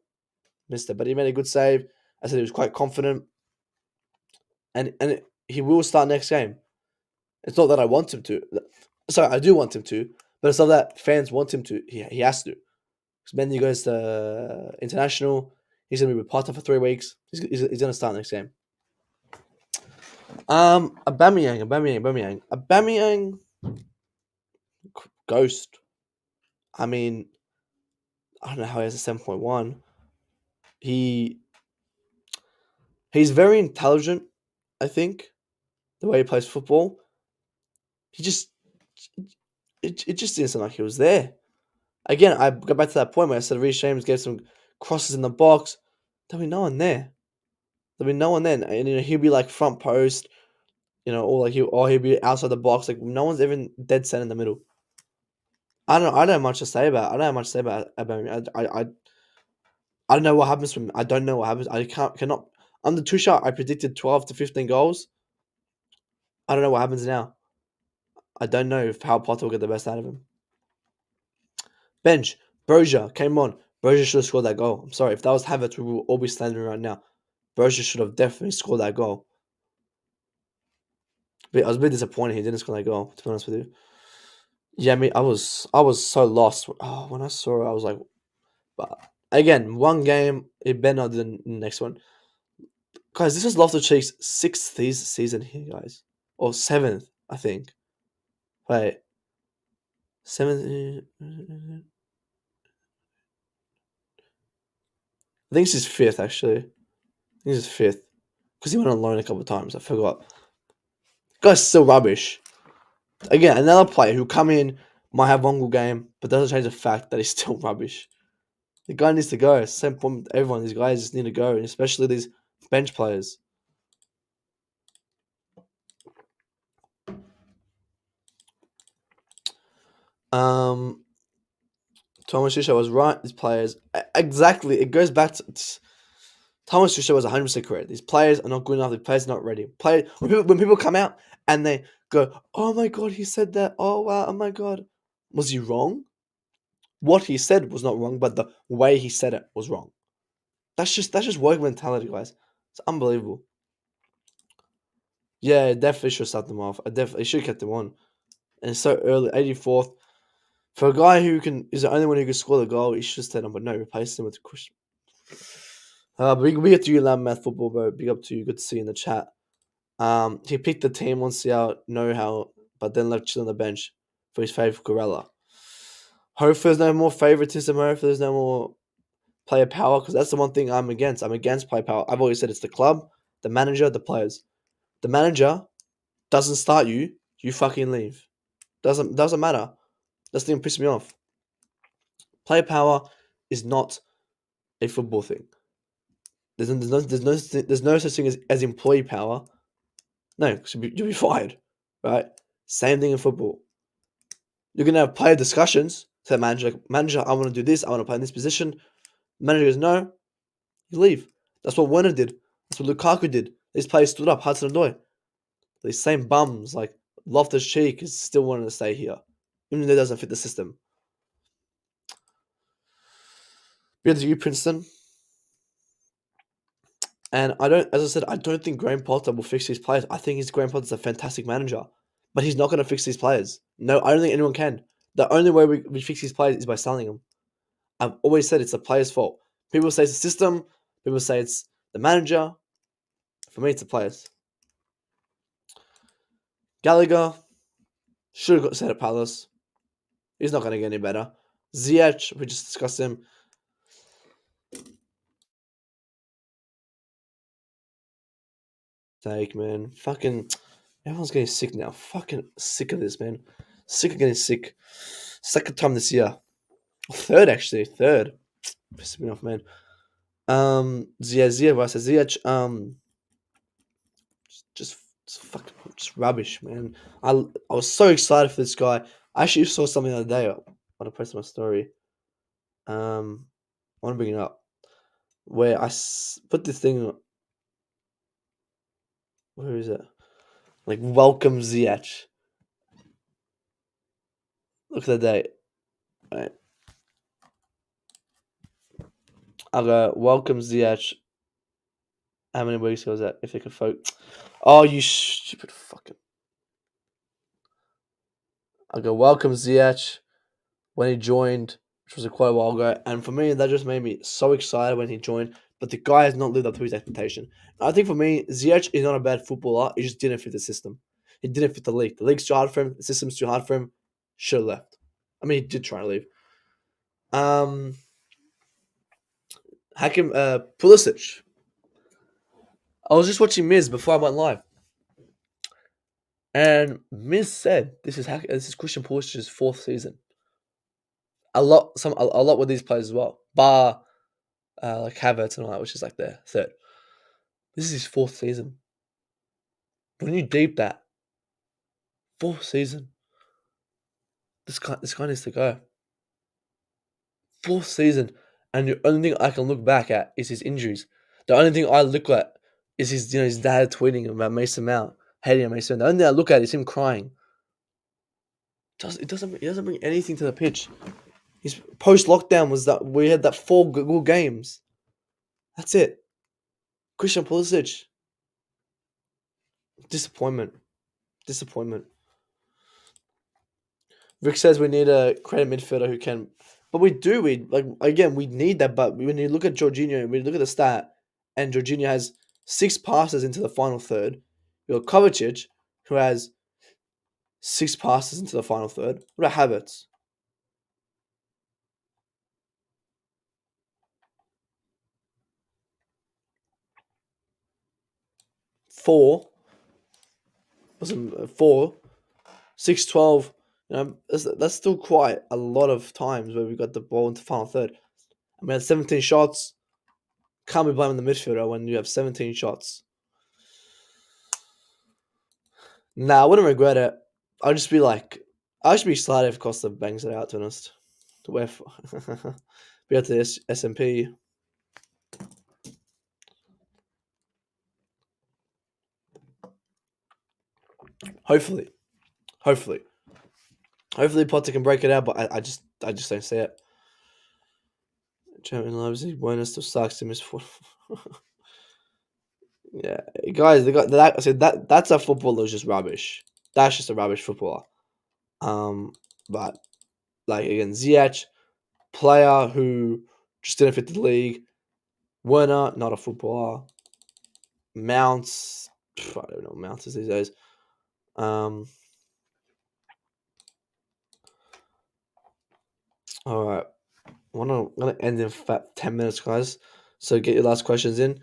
Missed it. But he made a good save. I said he was quite confident. And he will start next game. It's not that I want him to. Sorry, I do want him to. But it's not that fans want him to. He has to. Because Mendy goes to international. He's going to be with Potter for 3 weeks. He's going to start next game. Aubameyang. Ghost. I mean, I don't know how he has a 7.1. He's very intelligent, I think, the way he plays football. It just didn't seem like he was there. Again, I go back to that point where I said Reece James gave some crosses in the box. There'll be no one there. And he'll be like front post, or he'll be outside the box. Like no one's even dead set in the middle. I don't have much to say about. I don't have much to say about him. I don't know what happens from him. I don't know what happens. I cannot. Under Tuchel, I predicted 12 to 15 goals. I don't know what happens now. I don't know how Potter will get the best out of him. Bench. Broja came on. Broja should have scored that goal. I'm sorry. If that was Havertz, we will all be standing right now. Broja should have definitely scored that goal. But I was a bit disappointed he didn't score that goal, to be honest with you. Yeah, I mean, I was so lost. Oh, when I saw it, I was like, but again, one game, it better not than the next one. Guys, this is Loftus-Cheek's 6th season here, guys. Or 7th, I think. Wait. 7th. I think this is 5th, actually. I think this is 5th. Because he went on loan a couple of times. I forgot. Guy's still rubbish. Again, another player who come in, might have one good game, but doesn't change the fact that he's still rubbish. The guy needs to go. Same point with everyone. These guys just need to go, especially these bench players. Thomas Tuchel was right. These players, exactly. It goes back to Thomas Tuchel was 100% correct. These players are not good enough. The players are not ready. When people come out and they go, "Oh my god, he said that. Oh wow, oh my god," was he wrong? What he said was not wrong, but the way he said it was wrong. That's just work mentality, guys. It's unbelievable. Yeah, definitely should have start them off. I definitely should have kept them on. And it's so early, 84th. For a guy who is the only one who can score the goal, he should stay on, but no, replace him with Chris. But we get to you, Lamb Math Football, bro. Big up to you. Good to see you in the chat. He picked the team on know how, but then left chill on the bench for his favourite Gorilla. Hopefully there's no more favoritism. Hopefully there's no more player power, because that's the one thing I'm against. I'm against player power. I've always said it's the club, the manager, the players. The manager doesn't start you, you fucking leave. Doesn't matter. That's the thing that pisses me off. Player power is not a football thing. There's no such thing as employee power. No, you'll be fired, right? Same thing in football. You're gonna have player discussions to the manager. Like, manager, I want to do this. I want to play in this position. The manager goes, no, you leave. That's what Werner did. That's what Lukaku did. These players stood up. Hudson-Odoi. These same bums like Loftus-Cheek is still wanting to stay here, even though it doesn't fit the system. Because you, Princeton. And as I said, I don't think Graham Potter will fix these players. I think Graham Potter's a fantastic manager, but he's not going to fix these players. No, I don't think anyone can. The only way we fix these players is by selling them. I've always said it's the players' fault. People say it's the system. People say it's the manager. For me, it's the players. Gallagher should have got set at Palace. He's not going to get any better. Ziyech, we just discussed him. Sake, man. Fucking everyone's getting sick now. Fucking sick of this, man. Sick of getting sick. Second time this year. Third, actually. Third. Pissing me off, man. Ziyech, just fucking just rubbish, man. I was so excited for this guy. I actually saw something the other day. I want to post my story. I want to bring it up. Where I put this thing. Where is it? Like, welcome Ziyech. Look at the date. Right. I'll go, welcome Ziyech. How many weeks ago was that? If they could focus. Oh, you stupid fucking. I'll go, welcome Ziyech when he joined, which was quite a while ago. And for me, that just made me so excited when he joined. But the guy has not lived up to his expectation. I think for me, Ziyech is not a bad footballer. He just didn't fit the system. He didn't fit the league. The league's too hard for him. The system's too hard for him. Should have left. I mean, he did try to leave. Hakim, Pulisic. I was just watching Miz before I went live. And Miz said this is Christian Pulisic's fourth season. A lot with these players as well. Bar like Havertz and all that, which is like their third. This is his fourth season. When you deep that, fourth season. This guy needs to go. Fourth season. And the only thing I can look back at is his injuries. The only thing I look at is his dad tweeting about Mason Mount, hating Mason Mount. The only thing I look at is him crying. He doesn't bring anything to the pitch. His post-lockdown was that we had that 4 good games. That's it. Christian Pulisic. Disappointment. Rick says we need a creative midfielder who can, but we do. We need that. But when you look at Jorginho, we look at the stat, and Jorginho has 6 passes into the final third. You got Kovacic, who has 6 passes into the final third. What about Havertz? 4. Wasn't 4. 6, 12. That's still quite a lot of times where we got the ball into the final third. I mean, 17 shots. Can't be blaming the midfielder when you have 17 shots. Nah, I wouldn't regret it. I'd just be excited if Costa bangs it out, to be honest. Be out to the S&P. Hopefully Potter can break it out, but I just don't see it. Champion Leipzig, Werner still sucks. He missed 4. Yeah, guys, they got that. I said that's a footballer who's just rubbish. That's just a rubbish footballer. Um, but like again, Ziyech, player who just didn't fit the league. Werner, not a footballer. Mounts, I don't know what Mounts is these days. All right, I'm gonna end in about 10 minutes, guys. So get your last questions in.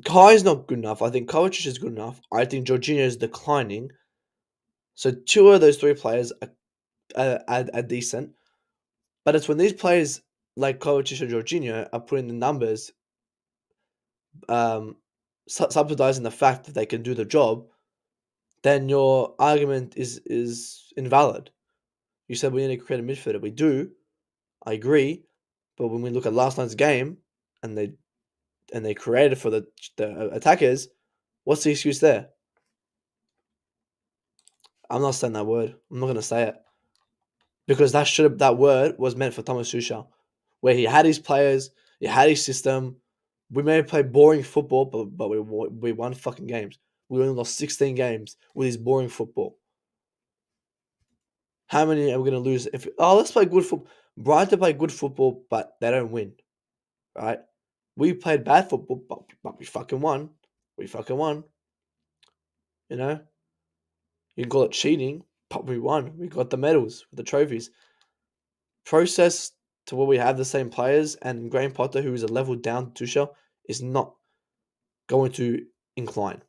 Kai is not good enough. I think Kovacic is good enough. I think Jorginho is declining. So 2 of those 3 players are decent. But it's when these players like Kovacic and Jorginho are putting the numbers, um, subsidizing the fact that they can do the job, then your argument is invalid. You said we need to create a midfielder. We do. I agree. But when we look at last night's game and they created for the attackers, what's the excuse there? I'm not saying that word. I'm not gonna say it. Because that word was meant for Thomas Tuchel, where he had his players, he had his system. We may play boring football, but we won fucking games. We only lost 16 games with his boring football. How many are we gonna lose? Let's play good football. Brighton play good football, but they don't win, right? We played bad football, but we fucking won. We fucking won. You know, you can call it cheating, but we won. We got the medals, the trophies. Process to where we have the same players, and Graham Potter, who is a level down to Tuchel, is not going to incline.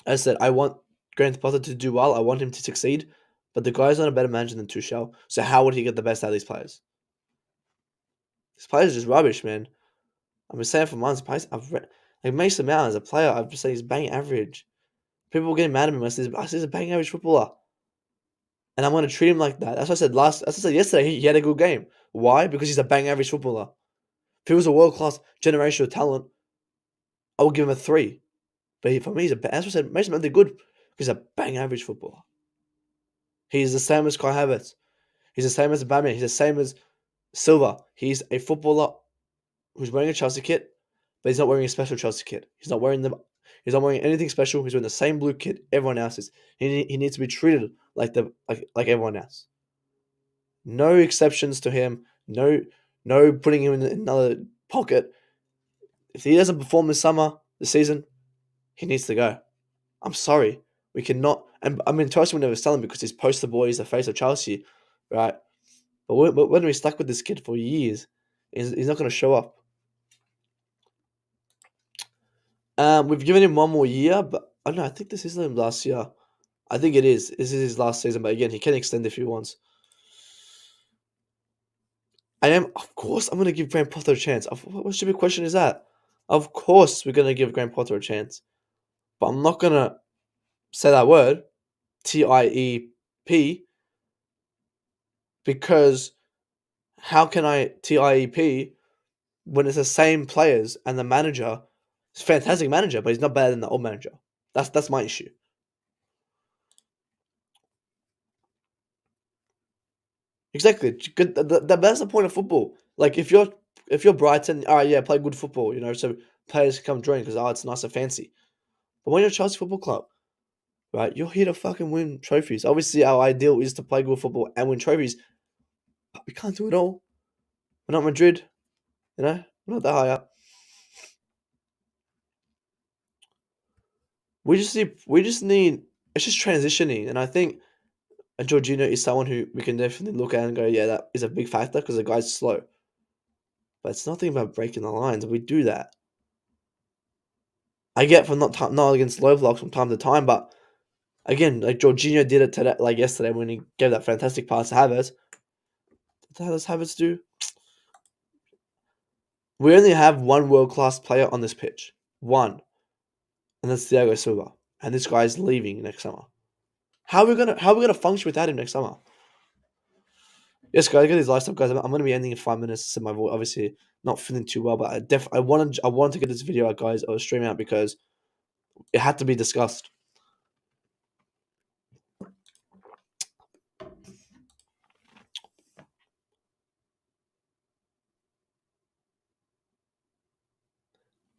As I said, I want Graham Potter to do well. I want him to succeed, but the guy's not a better manager than Tuchel. So how would he get the best out of these players? These players are just rubbish, man. I've been saying for months. Like Mason Mount as a player, I've just said he's bang average. People are getting mad at me. I say he's a bang average footballer, and I'm going to treat him like that. That's what I said last. As I said yesterday, he had a good game. Why? Because he's a bang average footballer. If he was a world class generational talent, I would give him a 3. But for me, as I said, Mason Mount did good. He's a bang average footballer. He's the same as Kai Havertz. He's the same as Aubameyang. He's the same as Silva. He's a footballer who's wearing a Chelsea kit, but he's not wearing a special Chelsea kit. He's not wearing anything special. He's wearing the same blue kit everyone else is. He needs to be treated like everyone else. No exceptions to him. No putting him in another pocket. If he doesn't perform this season, he needs to go. I'm sorry. We cannot. And I mean, Chelsea will never sell him because he's poster boy. He's the face of Chelsea, right? But when we're stuck with this kid for years, he's not going to show up. We've given him 1 more year, but I don't know. I think this is him last year. I think it is. This is his last season, but again, he can extend if he wants. Of course, I'm going to give Graham Potter a chance. What stupid question is that? Of course, we're going to give Graham Potter a chance, but I'm not going to say that word, TIEP, because how can I TIEP when it's the same players and the manager is a fantastic manager, but he's not better than the old manager. That's my issue. Exactly. That's the point of football. Like if you're Brighton, all right, yeah, play good football, so players come join because it's nice and fancy. But when you're Chelsea Football Club, right, you're here to fucking win trophies. Obviously, our ideal is to play good football and win trophies, but we can't do it all. We're not Madrid, we're not that high up. We just need. It's just transitioning, and I think Jorginho is someone who we can definitely look at and go, yeah, that is a big factor because the guy's slow. But it's nothing about breaking the lines. We do that. I get from not against low blocks from time to time, but again, like Jorginho did it today, like yesterday when he gave that fantastic pass to Havertz. What the hell does Havertz do? We only have one world class player on this pitch, one, and that's Thiago Silva. And this guy's leaving next summer. How are we gonna function without him next summer? Yes, guys, get these lifestyle guys. I'm gonna be ending in 5 minutes. So my voice obviously not feeling too well, but I wanted to get this video out, guys. I was streaming out because it had to be discussed.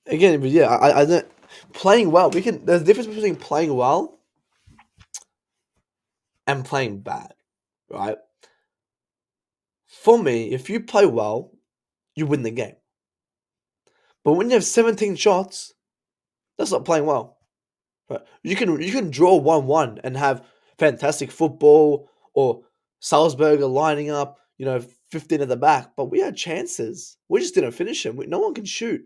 again, but yeah, I don't playing well. There's a difference between playing well and playing bad, right? For me, if you play well, you win the game. But when you have 17 shots, that's not playing well. Right? You can draw 1-1 and have fantastic football, or Salzburg are lining up, 15 at the back, but we had chances. We just didn't finish them. No one can shoot.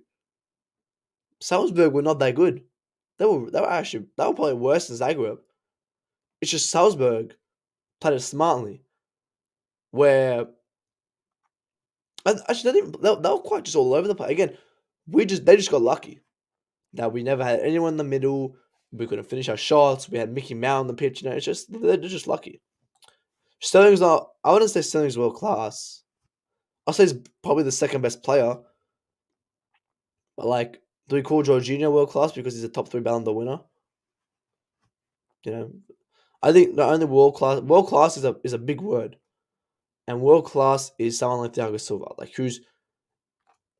Salzburg were not that good. They were probably worse than Zagreb. It's just Salzburg played it smartly, where and actually they were quite just all over the place. Again, they just got lucky that we never had anyone in the middle. We couldn't finish our shots. We had Mickey Mount on the pitch. It's just they're just lucky. Sterling's not. I wouldn't say Sterling's world class. I'll say he's probably the second best player. But like, do we call Jorginho world class because he's a top 3 Ballon d'Or winner? You know, I think not only world class. World class is a big word, and world class is someone like Thiago Silva, like who's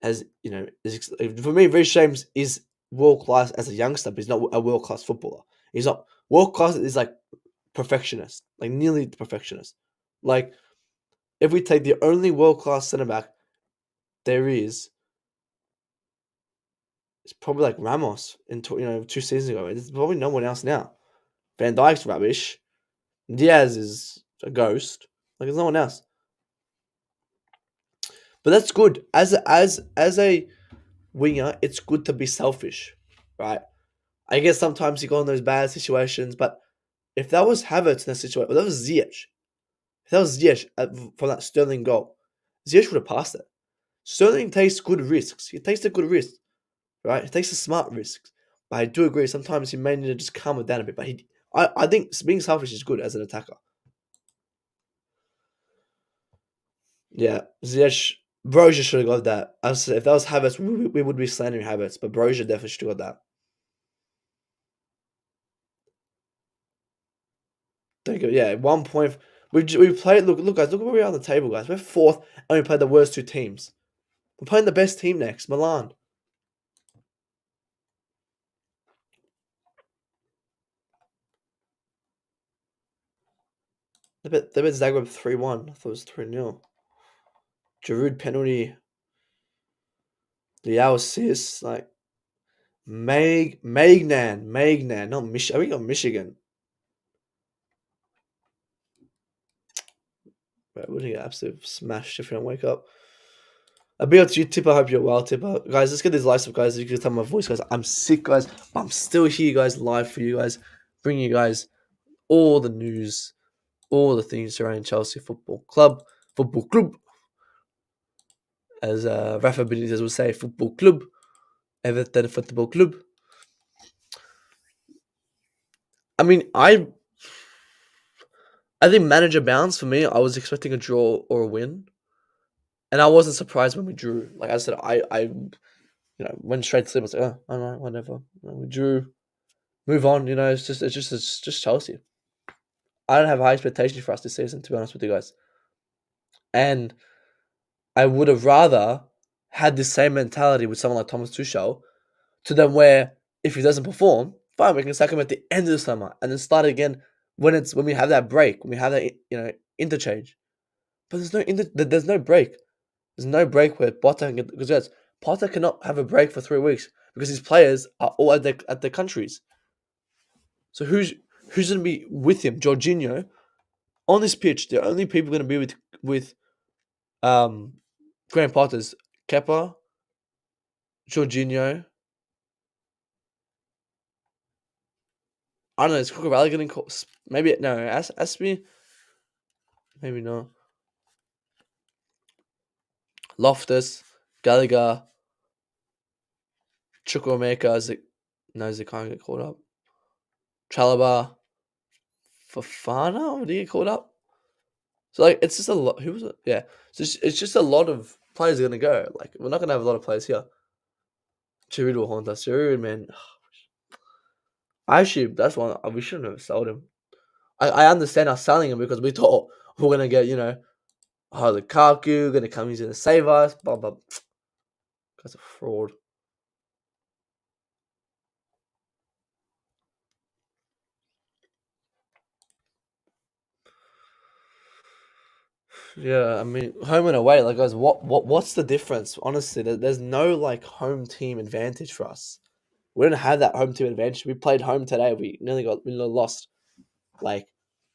has for me, Rhys James is world class as a youngster, but he's not a world class footballer. He's not world class. Is like perfectionist, like nearly perfectionist. Like if we take the only world class centre back there is, it's probably like Ramos in 2 seasons ago. There's probably no one else now. Van Dijk's rubbish. Diaz is a ghost. Like there's no one else. But that's good as a winger. It's good to be selfish, right? I guess sometimes you go in those bad situations, but if that was Havertz in that situation, that was Ziyech. If that was Ziyech from that Sterling goal, Ziyech would have passed it. Sterling takes good risks. He takes the good risks, right? He takes the smart risks. But I do agree, sometimes you may need to just calm it down a bit. But I think being selfish is good as an attacker. Yeah, Ziyech, Broja should have got that. If that was Havertz, we would be slandering Havertz, but Broja definitely should have got that. There you go. Yeah, 1 point. We played. Look, guys. Look where we are on the table, guys. We're fourth, and we played the worst 2 teams. We're playing the best team next, Milan. They bet Zagreb 3-1. I thought it was 3-0. Giroud penalty. Liao assist. Like Magnan, not Michigan. I think got Michigan. Right, we're gonna get absolutely smashed if we don't wake up. A big up to you, Tipper. I hope you're well, Tipper. Guys, let's get these lights up, guys. You can tell my voice, guys. I'm sick, guys. But I'm still here, guys, live for you guys. Bringing you guys all the news, all the things surrounding Chelsea Football Club. As Rafa Benitez would say, Football Club. Everton Football Club. I mean, I think manager bounce for me. I was expecting a draw or a win, and I wasn't surprised when we drew. Like I said, I went straight to sleep. I was like, oh, all right, whatever. We drew. Move on. It's just Chelsea. I don't have high expectations for us this season, to be honest with you guys. And I would have rather had this same mentality with someone like Thomas Tuchel, to then where if he doesn't perform, fine, we can sack him at the end of the summer and then start again when we have that break, when we have that interchange. But there's no break. There's no break where Potter because Potter cannot have a break for 3 weeks because his players are all at their countries. So who's going to be with him? Jorginho on this pitch. The only people going to be with Graham Potter's Kepa, Jorginho. I don't know. Is Cucurella getting called? Maybe no. Azpi. Maybe not. Loftus, Gallagher, Chukwuemeka. No, they can't get called up. Chalobah, Fofana. Did he get called up? So like, it's just a lot. Who was it? Yeah. So it's just a lot of players are gonna go. Like we're not gonna have a lot of players here. Giroud will haunt us. Giroud, man. Actually, that's one we shouldn't have sold him. I understand us selling him because we thought we're gonna get Lukaku gonna come. He's gonna save us. Blah blah. That's a fraud. Yeah, I mean, home and away, like guys, what's the difference? Honestly, there's no like home team advantage for us. We don't have that home team advantage. We played home today. We nearly lost. Like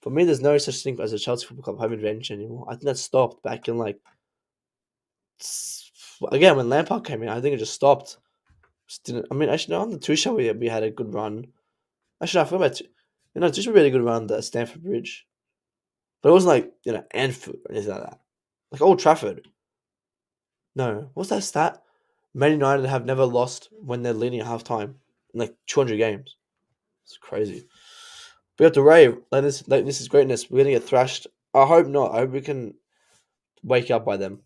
for me, there's no such thing as a Chelsea Football Club home advantage anymore. I think that stopped back in like again when Lampard came in. I think it just stopped. Just didn't. I mean, actually, no, on the Tuchel we had a good run. Actually, I forgot about Tuchel we had a good run at Stamford Bridge, but it wasn't like Anfield or anything like that. Like Old Trafford. No, what's that stat? Man United have never lost when they're leading at halftime in like 200 games. It's crazy. We have to rave. This is greatness. We're gonna get thrashed. I hope not. I hope we can wake up by them.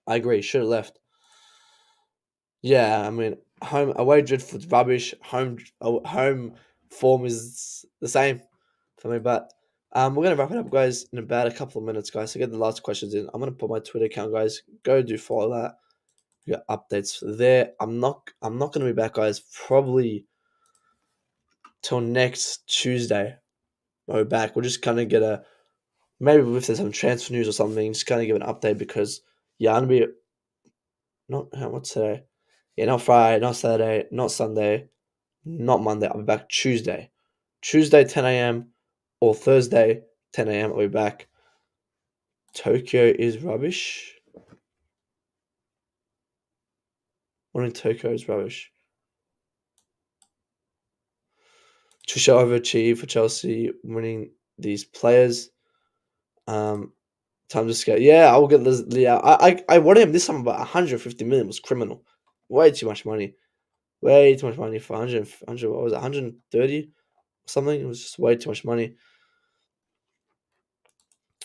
I agree. Should have left. Yeah, I mean, home away dreadful's rubbish. Home form is the same for me. But we're gonna wrap it up, guys, in about a couple of minutes, guys. So get the last questions in. I'm gonna put my Twitter account, guys. Go do follow that. We got updates there. I'm not gonna be back, guys. Probably till next Tuesday. We're back. We'll just kind of get a maybe if there's some transfer news or something, just kind of give an update because yeah, I'm gonna be not what's today? Yeah, not Friday, not Saturday, not Sunday, not Monday. I'll be back Tuesday. Tuesday 10 a.m. or Thursday 10 a.m. I'll be back. Tokyo is rubbish. What in Tokyo is rubbish? Tuchel overachieved for Chelsea, winning these players. Time to scale. Yeah, I will get this. Yeah, I wanted him this summer, but 150 million was criminal. Way too much money. Way too much money for 100 what was it, 130 something? It was just way too much money.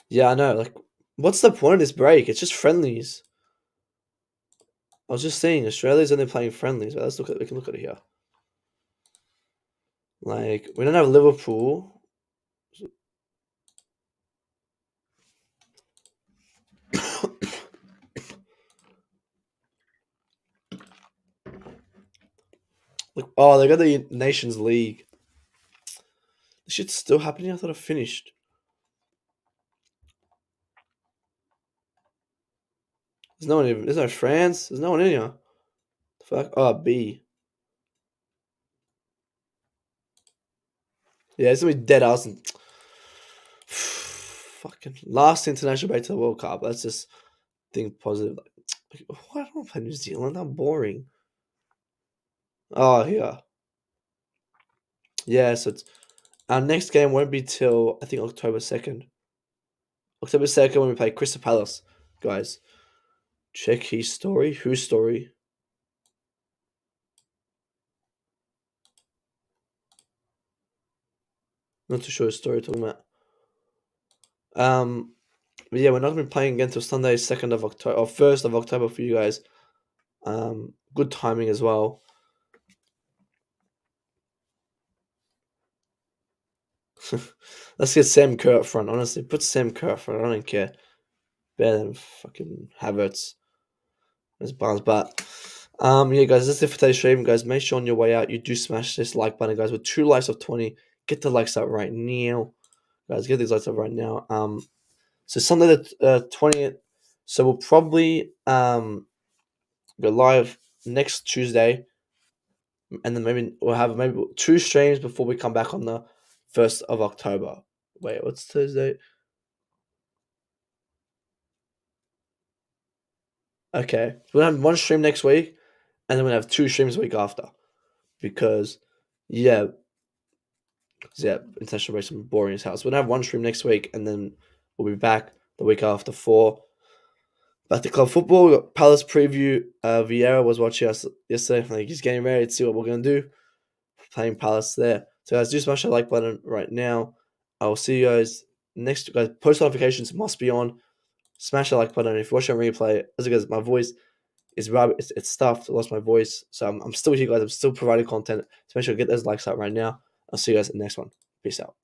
Yeah, I know. Like, what's the point of this break? It's just friendlies. I was just saying, Australia's only playing friendlies. But we can look at it here. Like, we don't have Liverpool. Like, oh, they got the Nations League. This shit's still happening? I thought it finished. There's no one even. There's no France. There's no one in here. Fuck. Oh, B. Yeah, it's gonna be dead ass. And fucking last international break to the World Cup. Let's just think positive. Like, why don't I play New Zealand? I'm boring. Oh, yeah. Yeah, so our next game won't be till I think October 2nd. October 2nd when we play Crystal Palace. Guys, check his story. Whose story? Not too sure his story talking about. But yeah, we're not gonna be playing again till Sunday, 2nd of October or 1st of October for you guys. Good timing as well. Let's get Sam Kerr up front. Honestly, put Sam Kerr up front. I don't care. Better than fucking Havertz. There's Barnes, but yeah, guys, that's it for today's stream, guys. Make sure on your way out you do smash this like button, guys. With 2 likes of 20, get the likes up right now, guys. Get these likes up right now. So Sunday the 20th. So we'll probably go live next Tuesday, and then maybe we'll have maybe 2 streams before we come back on the 1st of October. Wait, what's Thursday? Okay, we'll have 1 stream next week, and then we'll have 2 streams the week after, because yeah, international race is boring as hell. So we'll have 1 stream next week, and then we'll be back the week after for back to club football. We got Palace preview. Vieira was watching us yesterday. Like, he's getting ready to see what we're gonna do. Playing Palace there. So guys, do smash that like button right now. I will see you guys next. Guys, post notifications must be on. Smash that like button. If you're watching on replay, as guys, my voice is rubbish. It's stuffed. I lost my voice, so I'm still here, guys. I'm still providing content. So make sure to get those likes out right now. I'll see you guys in the next one. Peace out.